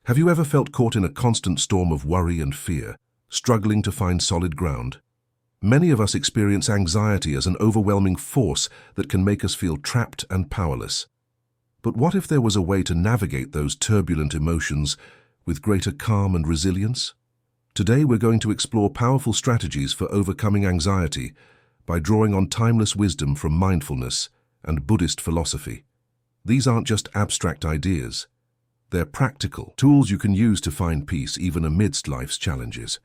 Have you ever felt caught in a constant storm of worry and fear, struggling to find solid ground? Many of us experience anxiety as an overwhelming force that can make us feel trapped and powerless. But what if there was a way to navigate those turbulent emotions with greater calm and resilience? Today we're going to explore powerful strategies for overcoming anxiety by drawing on timeless wisdom from mindfulness and Buddhist philosophy. These aren't just abstract ideas. They're practical tools you can use to find peace even amidst life's challenges.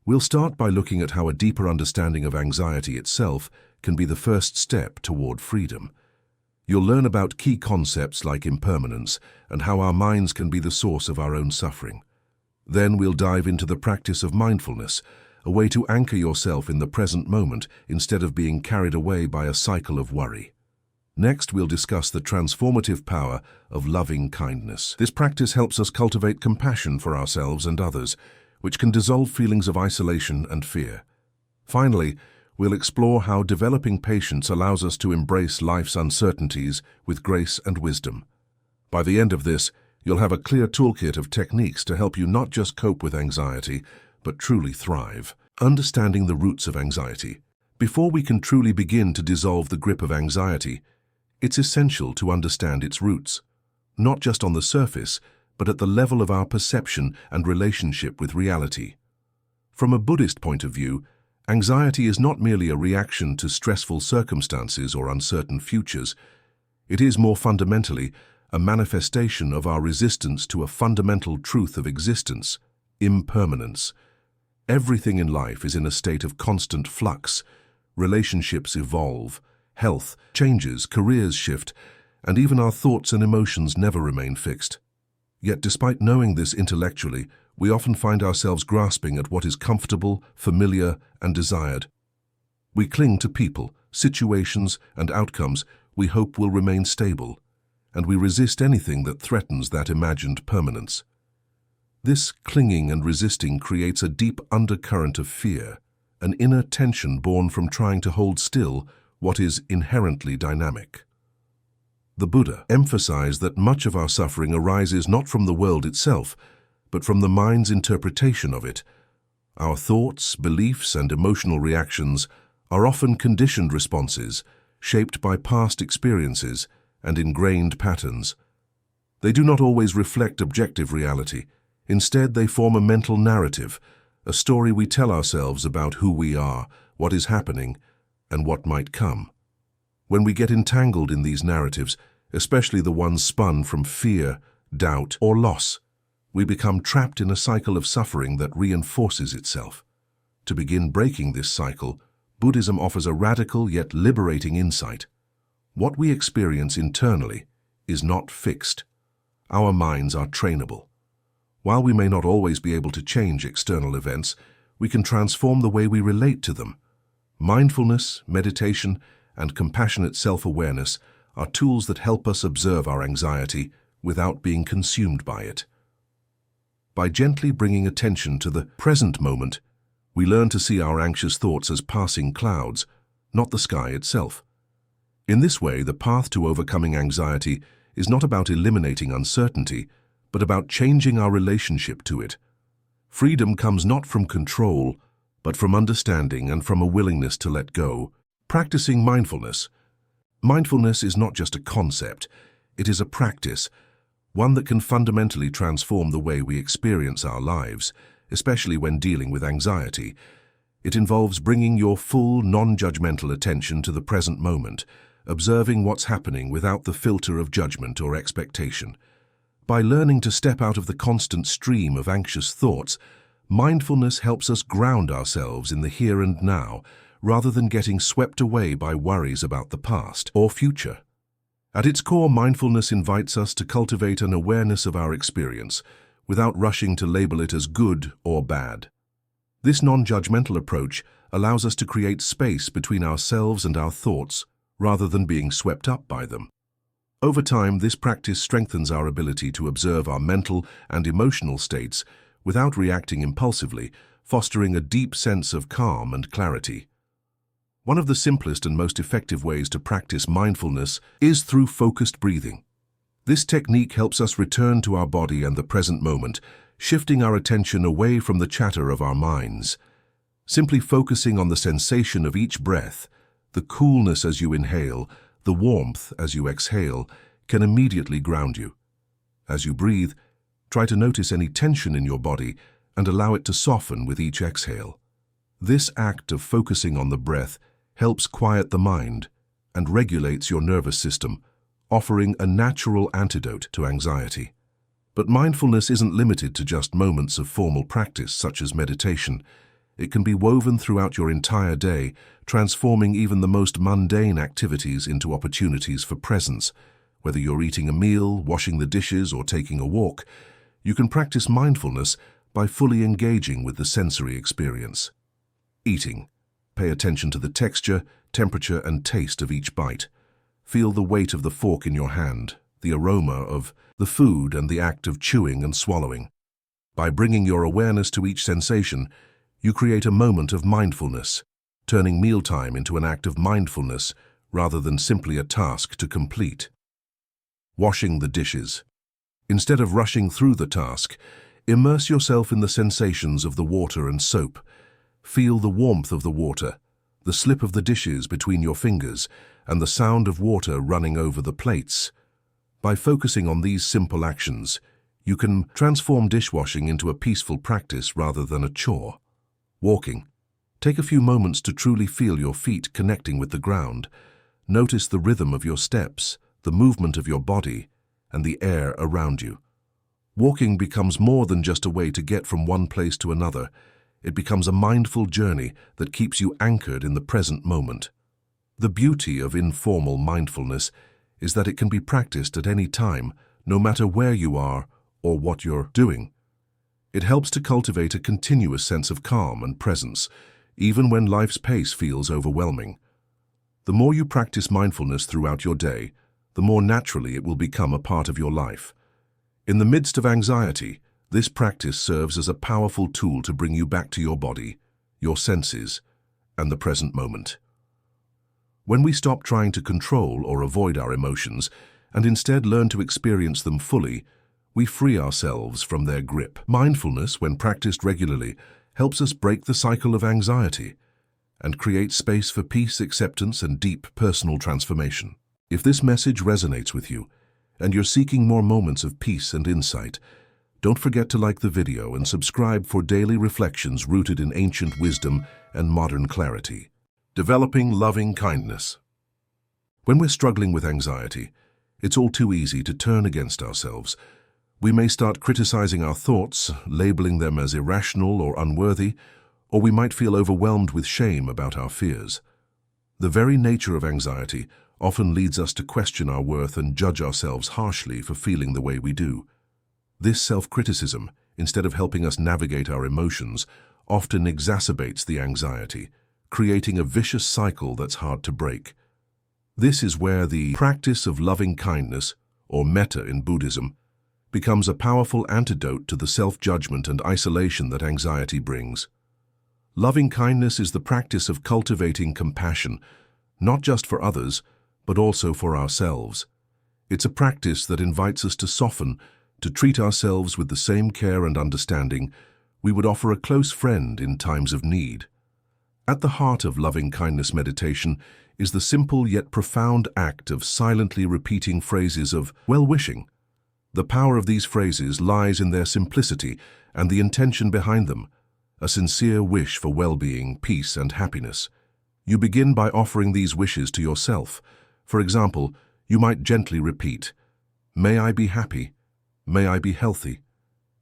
We'll start by looking at how a deeper understanding of anxiety itself can be the first step toward freedom. You'll learn about key concepts like impermanence and how our minds can be the source of our own suffering. Then we'll dive into the practice of mindfulness, a way to anchor yourself in the present moment instead of being carried away by a cycle of worry. Next, we'll discuss the transformative power of loving kindness. This practice helps us cultivate compassion for ourselves and others, which can dissolve feelings of isolation and fear. Finally, we'll explore how developing patience allows us to embrace life's uncertainties with grace and wisdom. By the end of this, you'll have a clear toolkit of techniques to help you not just cope with anxiety, but truly thrive. Understanding the roots of anxiety. Before we can truly begin to dissolve the grip of anxiety, it's essential to understand its roots, not just on the surface, but at the level of our perception and relationship with reality. From a Buddhist point of view, anxiety is not merely a reaction to stressful circumstances or uncertain futures. It is more fundamentally a manifestation of our resistance to a fundamental truth of existence, impermanence. Everything in life is in a state of constant flux. Relationships evolve, health changes, careers shift, and even our thoughts and emotions never remain fixed. Yet despite knowing this intellectually, we often find ourselves grasping at what is comfortable, familiar, and desired. We cling to people, situations, and outcomes we hope will remain stable, and we resist anything that threatens that imagined permanence. This clinging and resisting creates a deep undercurrent of fear, an inner tension born from trying to hold still what is inherently dynamic. The Buddha emphasized that much of our suffering arises not from the world itself, but from the mind's interpretation of it. Our thoughts, beliefs, and emotional reactions are often conditioned responses, shaped by past experiences and ingrained patterns. They do not always reflect objective reality. Instead, they form a mental narrative, a story we tell ourselves about who we are, what is happening, and what might come. When we get entangled in these narratives, especially the ones spun from fear, doubt, or loss, we become trapped in a cycle of suffering that reinforces itself. To begin breaking this cycle, Buddhism offers a radical yet liberating insight. What we experience internally is not fixed. Our minds are trainable. While we may not always be able to change external events, we can transform the way we relate to them. Mindfulness, meditation, and compassionate self-awareness are tools that help us observe our anxiety without being consumed by it. By gently bringing attention to the present moment, we learn to see our anxious thoughts as passing clouds, not the sky itself. In this way, the path to overcoming anxiety is not about eliminating uncertainty, but about changing our relationship to it. Freedom comes not from control, but from understanding and from a willingness to let go. Practicing mindfulness. Mindfulness is not just a concept, it is a practice, one that can fundamentally transform the way we experience our lives, especially when dealing with anxiety. It involves bringing your full, non-judgmental attention to the present moment, observing what's happening without the filter of judgment or expectation. By learning to step out of the constant stream of anxious thoughts, mindfulness helps us ground ourselves in the here and now, rather than getting swept away by worries about the past or future. At its core, mindfulness invites us to cultivate an awareness of our experience, without rushing to label it as good or bad. This non-judgmental approach allows us to create space between ourselves and our thoughts, rather than being swept up by them. Over time, this practice strengthens our ability to observe our mental and emotional states without reacting impulsively, fostering a deep sense of calm and clarity. One of the simplest and most effective ways to practice mindfulness is through focused breathing. This technique helps us return to our body and the present moment, shifting our attention away from the chatter of our minds. Simply focusing on the sensation of each breath, the coolness as you inhale, the warmth as you exhale, can immediately ground you. As you breathe, try to notice any tension in your body and allow it to soften with each exhale. This act of focusing on the breath helps quiet the mind and regulates your nervous system, offering a natural antidote to anxiety. But mindfulness isn't limited to just moments of formal practice such as meditation. It can be woven throughout your entire day, transforming even the most mundane activities into opportunities for presence. Whether you're eating a meal, washing the dishes, or taking a walk, you can practice mindfulness by fully engaging with the sensory experience. Eating. Pay attention to the texture, temperature, and taste of each bite. Feel the weight of the fork in your hand, the aroma of the food, and the act of chewing and swallowing. By bringing your awareness to each sensation, you create a moment of mindfulness, turning mealtime into an act of mindfulness rather than simply a task to complete. Washing the dishes. Instead of rushing through the task, immerse yourself in the sensations of the water and soap. Feel the warmth of the water, the slip of the dishes between your fingers, and the sound of water running over the plates. By focusing on these simple actions, you can transform dishwashing into a peaceful practice rather than a chore. Walking. Take a few moments to truly feel your feet connecting with the ground. Notice the rhythm of your steps, the movement of your body, and the air around you. Walking becomes more than just a way to get from one place to another. It becomes a mindful journey that keeps you anchored in the present moment. The beauty of informal mindfulness is that it can be practiced at any time, no matter where you are or what you're doing. It helps to cultivate a continuous sense of calm and presence, even when life's pace feels overwhelming. The more you practice mindfulness throughout your day, the more naturally it will become a part of your life. In the midst of anxiety, this practice serves as a powerful tool to bring you back to your body, your senses, and the present moment. When we stop trying to control or avoid our emotions and instead learn to experience them fully, we free ourselves from their grip. Mindfulness, when practiced regularly, helps us break the cycle of anxiety and create space for peace, acceptance, and deep personal transformation. If this message resonates with you and you're seeking more moments of peace and insight, don't forget to like the video and subscribe for daily reflections rooted in ancient wisdom and modern clarity. Developing loving kindness. When we're struggling with anxiety, it's all too easy to turn against ourselves. We may start criticizing our thoughts, labeling them as irrational or unworthy, or we might feel overwhelmed with shame about our fears. The very nature of anxiety often leads us to question our worth and judge ourselves harshly for feeling the way we do. This self-criticism, instead of helping us navigate our emotions, often exacerbates the anxiety, creating a vicious cycle that's hard to break. This is where the practice of loving kindness, or metta in Buddhism, becomes a powerful antidote to the self-judgment and isolation that anxiety brings. Loving kindness is the practice of cultivating compassion, not just for others, but also for ourselves. It's a practice that invites us to soften, to treat ourselves with the same care and understanding we would offer a close friend in times of need. At the heart of loving kindness meditation is the simple yet profound act of silently repeating phrases of well-wishing. The power of these phrases lies in their simplicity and the intention behind them, a sincere wish for well-being, peace, and happiness. You begin by offering these wishes to yourself. For example, you might gently repeat, "May I be happy. May I be healthy.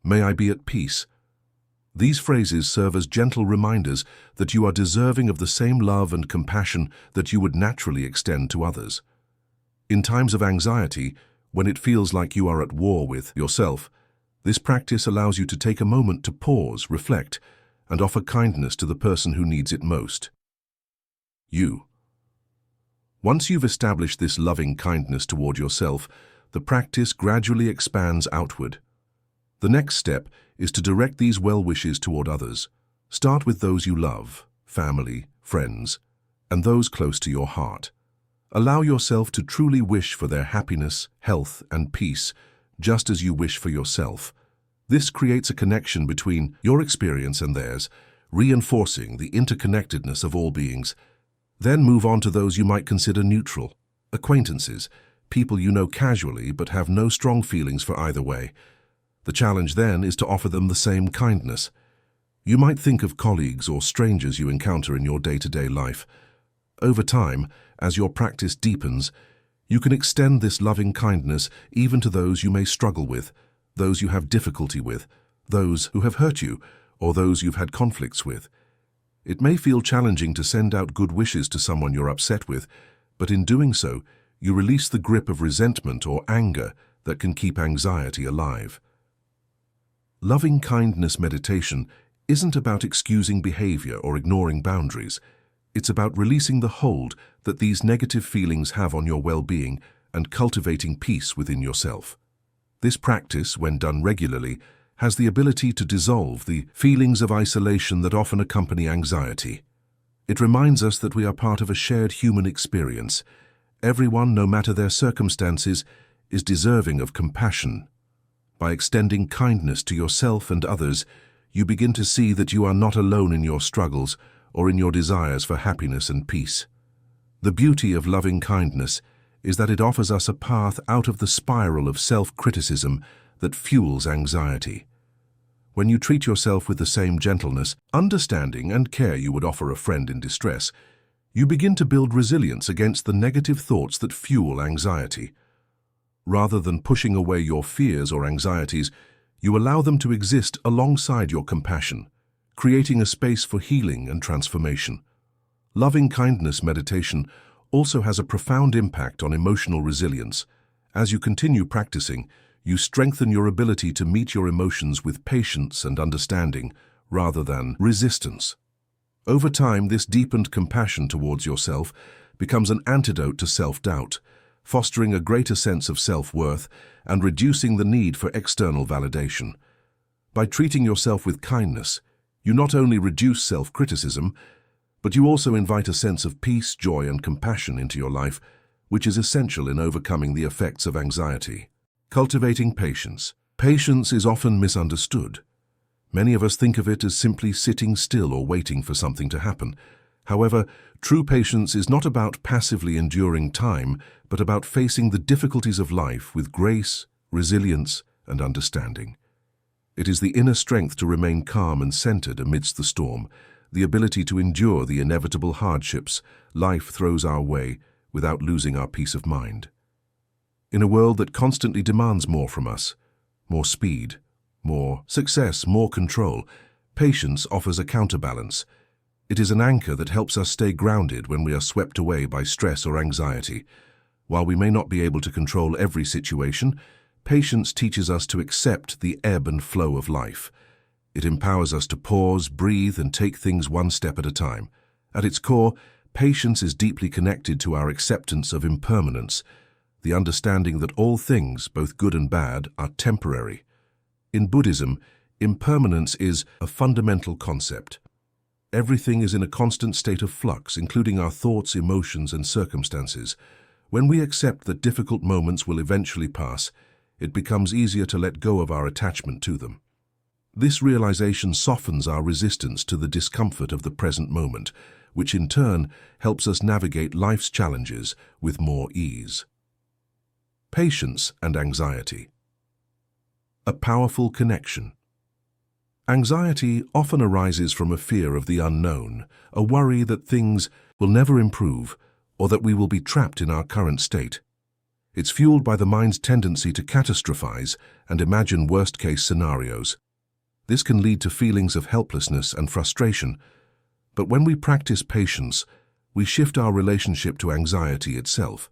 May I be at peace." These phrases serve as gentle reminders that you are deserving of the same love and compassion that you would naturally extend to others. In times of anxiety, when it feels like you are at war with yourself, this practice allows you to take a moment to pause, reflect, and offer kindness to the person who needs it most. You. Once you've established this loving kindness toward yourself, the practice gradually expands outward. The next step is to direct these well wishes toward others. Start with those you love, family, friends, and those close to your heart. Allow yourself to truly wish for their happiness, health, and peace, just as you wish for yourself. This creates a connection between your experience and theirs, reinforcing the interconnectedness of all beings. Then move on to those you might consider neutral, acquaintances, people you know casually but have no strong feelings for either way. The challenge then is to offer them the same kindness. You might think of colleagues or strangers you encounter in your day-to-day life. Over time, as your practice deepens, you can extend this loving kindness even to those you may struggle with, those you have difficulty with, those who have hurt you, or those you've had conflicts with. It may feel challenging to send out good wishes to someone you're upset with, but in doing so, you release the grip of resentment or anger that can keep anxiety alive. Loving kindness meditation isn't about excusing behavior or ignoring boundaries. It's about releasing the hold that these negative feelings have on your well-being and cultivating peace within yourself. This practice, when done regularly, has the ability to dissolve the feelings of isolation that often accompany anxiety. It reminds us that we are part of a shared human experience. Everyone, no matter their circumstances, is deserving of compassion. By extending kindness to yourself and others, you begin to see that you are not alone in your struggles or in your desires for happiness and peace. The beauty of loving kindness is that it offers us a path out of the spiral of self-criticism that fuels anxiety. When you treat yourself with the same gentleness, understanding, and care you would offer a friend in distress, you begin to build resilience against the negative thoughts that fuel anxiety. Rather than pushing away your fears or anxieties, you allow them to exist alongside your compassion, creating a space for healing and transformation. Loving kindness meditation also has a profound impact on emotional resilience. As you continue practicing, you strengthen your ability to meet your emotions with patience and understanding rather than resistance. Over time, this deepened compassion towards yourself becomes an antidote to self-doubt, fostering a greater sense of self-worth and reducing the need for external validation. By treating yourself with kindness, you not only reduce self-criticism, but you also invite a sense of peace, joy, and compassion into your life, which is essential in overcoming the effects of anxiety. Cultivating patience. Patience is often misunderstood. Many of us think of it as simply sitting still or waiting for something to happen. However, true patience is not about passively enduring time, but about facing the difficulties of life with grace, resilience, and understanding. It is the inner strength to remain calm and centered amidst the storm, the ability to endure the inevitable hardships life throws our way without losing our peace of mind. In a world that constantly demands more from us, more speed, more success, more control, patience offers a counterbalance. It is an anchor that helps us stay grounded when we are swept away by stress or anxiety. While we may not be able to control every situation, patience teaches us to accept the ebb and flow of life. It empowers us to pause, breathe, and take things one step at a time. At its core, patience is deeply connected to our acceptance of impermanence, the understanding that all things, both good and bad, are temporary. In Buddhism, impermanence is a fundamental concept. Everything is in a constant state of flux, including our thoughts, emotions, and circumstances. When we accept that difficult moments will eventually pass, it becomes easier to let go of our attachment to them. This realization softens our resistance to the discomfort of the present moment, which in turn helps us navigate life's challenges with more ease. Patience and anxiety. A powerful connection. Anxiety often arises from a fear of the unknown, a worry that things will never improve or that we will be trapped in our current state. It's fueled by the mind's tendency to catastrophize and imagine worst-case scenarios. This can lead to feelings of helplessness and frustration, but when we practice patience, we shift our relationship to anxiety itself.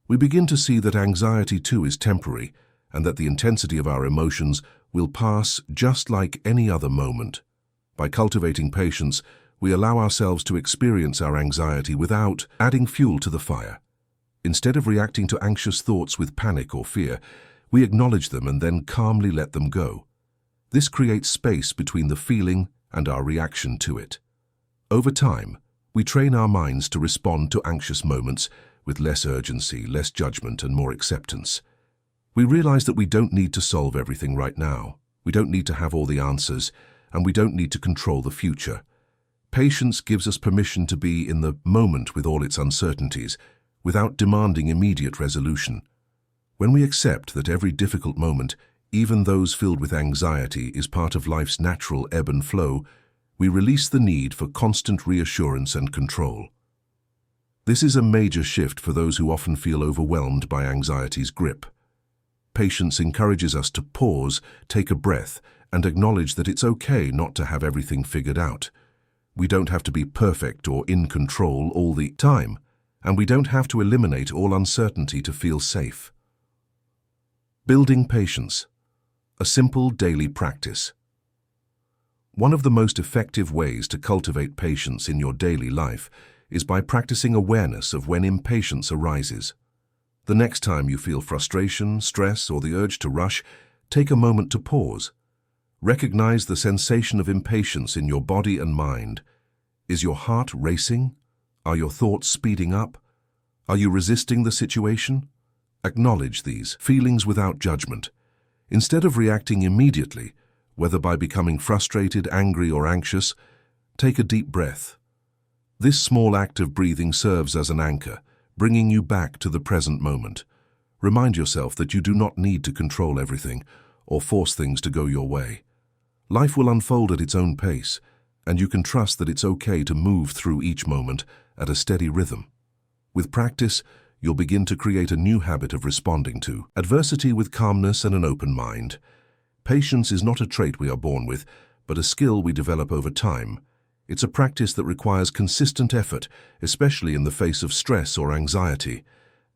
We begin to see that anxiety too is temporary and that the intensity of our emotions will pass just like any other moment. By cultivating patience, we allow ourselves to experience our anxiety without adding fuel to the fire. Instead of reacting to anxious thoughts with panic or fear, we acknowledge them and then calmly let them go. This creates space between the feeling and our reaction to it. Over time, we train our minds to respond to anxious moments with less urgency, less judgment, and more acceptance. We realize that we don't need to solve everything right now. We don't need to have all the answers, and we don't need to control the future. Patience gives us permission to be in the moment with all its uncertainties, without demanding immediate resolution. When we accept that every difficult moment, even those filled with anxiety, is part of life's natural ebb and flow, we release the need for constant reassurance and control. This is a major shift for those who often feel overwhelmed by anxiety's grip. Patience encourages us to pause, take a breath, and acknowledge that it's okay not to have everything figured out. We don't have to be perfect or in control all the time, and we don't have to eliminate all uncertainty to feel safe. Building patience, a simple daily practice. One of the most effective ways to cultivate patience in your daily life is by practicing awareness of when impatience arises. The next time you feel frustration, stress, or the urge to rush, take a moment to pause. Recognize the sensation of impatience in your body and mind. Is your heart racing? Are your thoughts speeding up? Are you resisting the situation? Acknowledge these feelings without judgment. Instead of reacting immediately, whether by becoming frustrated, angry, or anxious, take a deep breath. This small act of breathing serves as an anchor, bringing you back to the present moment. Remind yourself that you do not need to control everything or force things to go your way. Life will unfold at its own pace, and you can trust that it's okay to move through each moment at a steady rhythm. With practice, you'll begin to create a new habit of responding to adversity with calmness and an open mind. Patience is not a trait we are born with, but a skill we develop over time. It's a practice that requires consistent effort, especially in the face of stress or anxiety.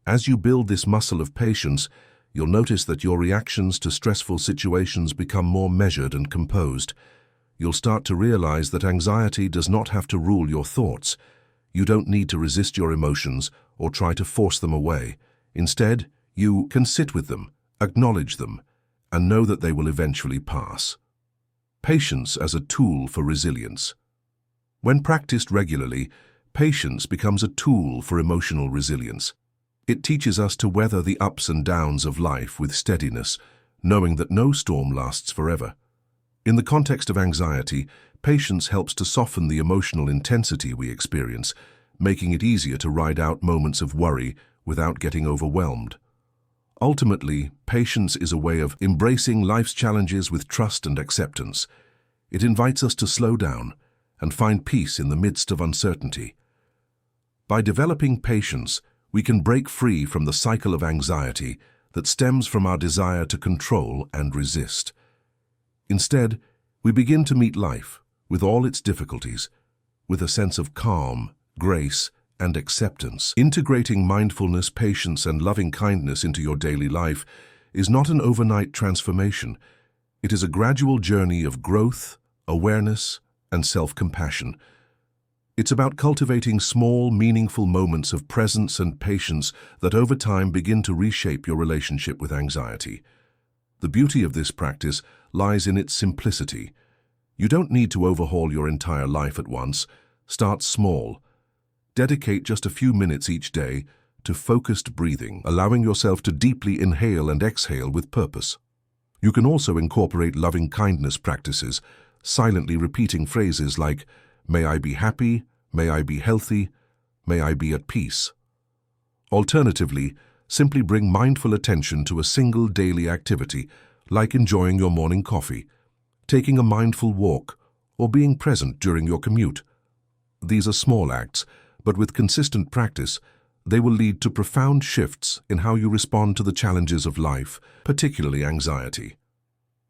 As you build this muscle of patience, you'll notice that your reactions to stressful situations become more measured and composed. You'll start to realize that anxiety does not have to rule your thoughts. You don't need to resist your emotions or try to force them away. Instead, you can sit with them, acknowledge them, and know that they will eventually pass. Patience as a tool for resilience. When practiced regularly, patience becomes a tool for emotional resilience. It teaches us to weather the ups and downs of life with steadiness, knowing that no storm lasts forever. In the context of anxiety, patience helps to soften the emotional intensity we experience, making it easier to ride out moments of worry without getting overwhelmed. Ultimately, patience is a way of embracing life's challenges with trust and acceptance. It invites us to slow down and find peace in the midst of uncertainty. By developing patience, we can break free from the cycle of anxiety that stems from our desire to control and resist. Instead, we begin to meet life, with all its difficulties, with a sense of calm, grace, and acceptance. Integrating mindfulness, patience, and loving kindness into your daily life is not an overnight transformation. It is a gradual journey of growth, awareness, and self-compassion. It's about cultivating small, meaningful moments of presence and patience that over time begin to reshape your relationship with anxiety. The beauty of this practice lies in its simplicity. You don't need to overhaul your entire life at once. Start small. Dedicate just a few minutes each day to focused breathing, allowing yourself to deeply inhale and exhale with purpose. You can also incorporate loving kindness practices, silently repeating phrases like, "May I be happy, may I be healthy, may I be at peace." Alternatively, simply bring mindful attention to a single daily activity, like enjoying your morning coffee, taking a mindful walk, or being present during your commute. These are small acts, but with consistent practice, they will lead to profound shifts in how you respond to the challenges of life, particularly anxiety.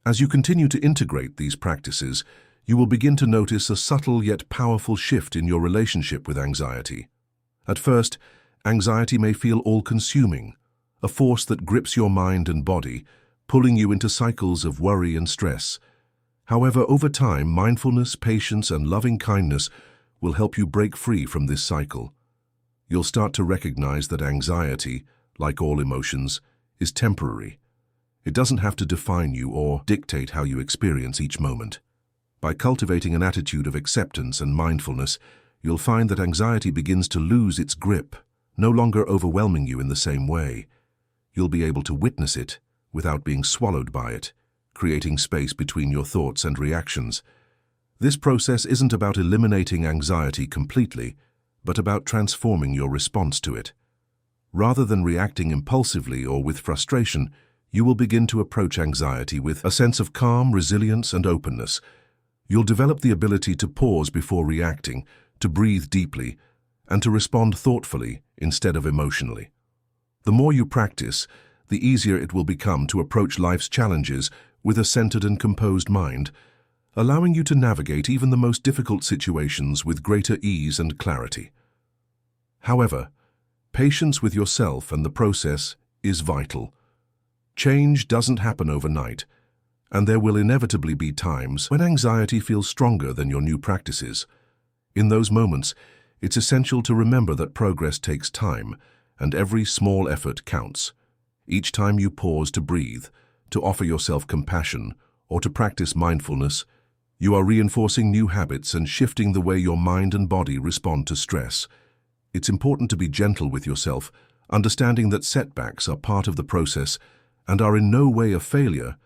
As you continue to integrate these practices, you will begin to notice a subtle yet powerful shift in your relationship with anxiety. At first, anxiety may feel all-consuming, a force that grips your mind and body, pulling you into cycles of worry and stress. However, over time, mindfulness, patience, and loving kindness will help you break free from this cycle. You'll start to recognize that anxiety, like all emotions, is temporary. It doesn't have to define you or dictate how you experience each moment. By cultivating an attitude of acceptance and mindfulness, you'll find that anxiety begins to lose its grip, no longer overwhelming you in the same way. You'll be able to witness it without being swallowed by it, creating space between your thoughts and reactions. This process isn't about eliminating anxiety completely, but about transforming your response to it. Rather than reacting impulsively or with frustration, you will begin to approach anxiety with a sense of calm, resilience, and openness. You'll develop the ability to pause before reacting, to breathe deeply, and to respond thoughtfully instead of emotionally. The more you practice, the easier it will become to approach life's challenges with a centered and composed mind, allowing you to navigate even the most difficult situations with greater ease and clarity. However, patience with yourself and the process is vital. Change doesn't happen overnight, and there will inevitably be times when anxiety feels stronger than your new practices. In those moments, it's essential to remember that progress takes time, and every small effort counts. Each time you pause to breathe, to offer yourself compassion, or to practice mindfulness, you are reinforcing new habits and shifting the way your mind and body respond to stress. It's important to be gentle with yourself, understanding that setbacks are part of the process and are in no way a failure,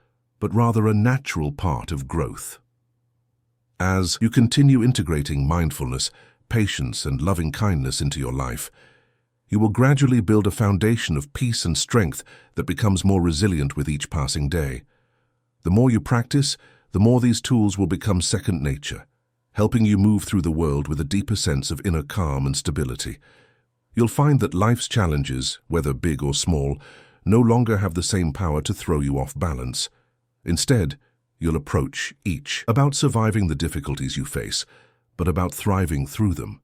but rather a natural part of growth. As you continue integrating mindfulness, patience, and loving kindness into your life, you will gradually build a foundation of peace and strength that becomes more resilient with each passing day. The more you practice, the more these tools will become second nature, helping you move through the world with a deeper sense of inner calm and stability. You'll find that life's challenges, whether big or small, no longer have the same power to throw you off balance. Instead, you'll approach each about surviving the difficulties you face, but about thriving through them.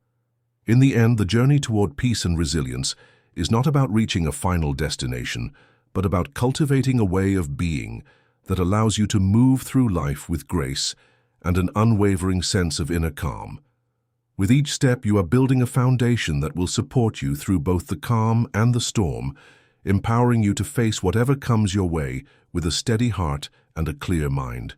In the end, the journey toward peace and resilience is not about reaching a final destination, but about cultivating a way of being that allows you to move through life with grace and an unwavering sense of inner calm. With each step, you are building a foundation that will support you through both the calm and the storm, empowering you to face whatever comes your way with a steady heart and a clear mind.